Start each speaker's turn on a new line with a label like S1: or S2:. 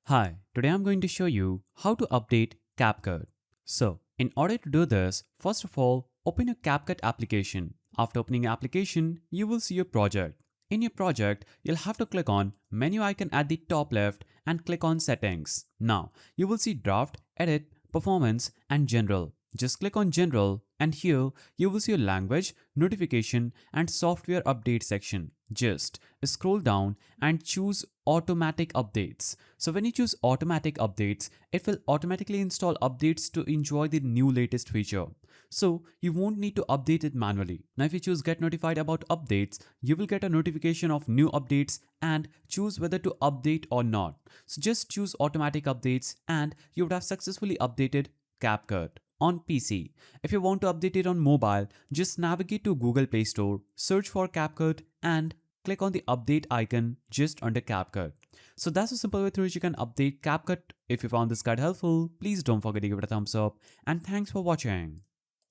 S1: Hi, today I'm going to show you how to update Capcut. So, in order to do this, first of all, open your Capcut application. After opening your application, you will see your project. In your project, you'll have to click on menu icon at the top left and click on settings. Now, you will see draft, edit, performance and general. Just click on general and here you will see your language, notification and software update section. Just scroll down and choose automatic updates. So when you choose automatic updates, it will automatically install updates to enjoy the new latest feature. So you won't need to update it manually. Now if you choose get notified about updates, you will get a notification of new updates and choose whether to update or not. So just choose automatic updates and you would have successfully updated CapCut on PC. If you want to update it on mobile, just navigate to Google Play Store, search for CapCut and click on the update icon just under CapCut. So that's a simple way through which you can update CapCut. If you found this guide helpful, please don't forget to give it a thumbs up and thanks for watching.